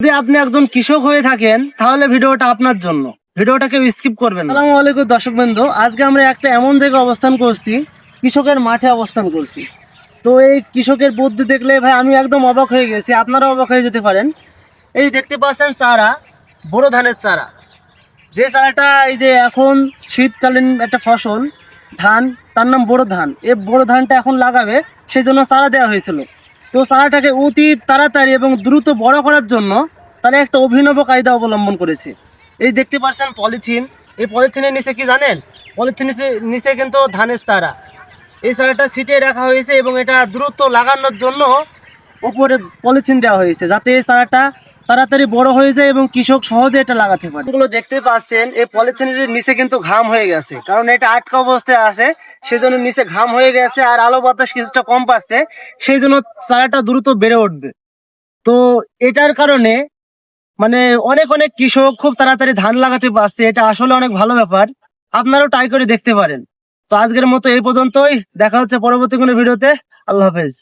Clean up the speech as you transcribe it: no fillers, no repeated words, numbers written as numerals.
যদি আপনি একজন কৃষক হয়ে থাকেন তাহলে ভিডিওটা আপনার জন্য, ভিডিওটাকে স্কিপ করবেন না। আসসালামু আলাইকুম দর্শক বন্ধু, আজকে আমরা একটা এমন জায়গায় অবস্থান করছি, কৃষকের মাঠে অবস্থান করছি। তো এই কৃষকের বুদ্ধি দেখলে ভাই আমি একদম অবাক হয়ে গেছি, আপনারাও অবাক হয়ে যেতে পারেন। এই দেখতে পাচ্ছেন চারা, বড় ধানের চারা। যে চারাটা এই যে এখন শীতকালীন একটা ফসল ধান, তার নাম বড় ধান। এই বড় ধানটা এখন লাগাবে, সেই জন্য চারা দেওয়া হয়েছিল। তো চারাটাকে অতি তাড়াতাড়ি এবং দ্রুত বড় করার জন্য তারা একটা অভিনব কায়দা অবলম্বন করেছে। এই দেখতে পাচ্ছেন পলিথিন, এই পলিথিনের নিচে কি জানেন? পলিথিনের নিচে কিন্তু ধানের চারা, এই চারাটা ছিটিয়ে রাখা হয়েছে এবং এটা দ্রুত লাগানোর জন্য উপরে পলিথিন দেওয়া হয়েছে, যাতে এই চারাটা তাড়াতাড়ি বড় হয়ে যায় এবং কৃষক সহজে এটা লাগাতে পারে। এগুলো দেখতে পাচ্ছেন এই পলিথিনের নিচে কিন্তু ঘাম হয়ে গেছে, কারণ এটা আটকা অবস্থায় আছে, সেজন্য নিচে ঘাম হয়ে গেছে আর আলো বাতাস কিছুটা কম পাচ্ছে, সেই জন্য চারাটা দ্রুত বেড়ে উঠবে। তো এটার কারণে মানে অনেক অনেক কৃষক খুব তাড়াতাড়ি ধান লাগাতে পারছে, এটা আসলে অনেক ভালো ব্যাপার। আপনারাও ট্রাই করে দেখতে পারেন। তো আজকের মতো এই পর্যন্তই, দেখা হচ্ছে পরবর্তী কোনো ভিডিওতে। আল্লাহ হাফেজ।